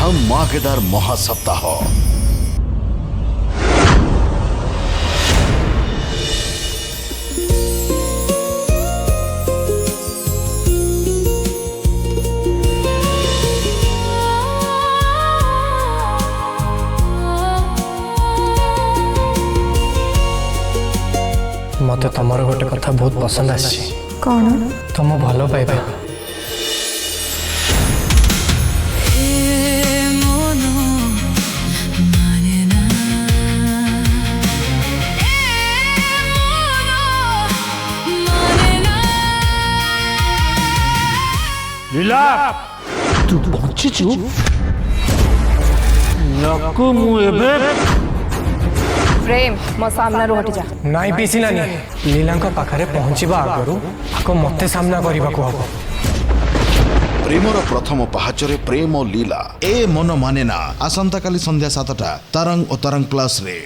धमाकेदार महासप्ताह मत तुम गोटे कथा बहुत पसंद आसी कौन तुम भल पाइबा लीला तू बचिचु नको मु एबे प्रेम मो सामना रो हट जा नाई पीसी नानी लीला पाखरे पहुँचवा आगु आपको मते सामना करने को हम प्रेमर प्रथम पहाचरे प्रेम लीला ए मन माने ना आसंता काली संध्या 7टा तरंग और तरंग प्लस रे।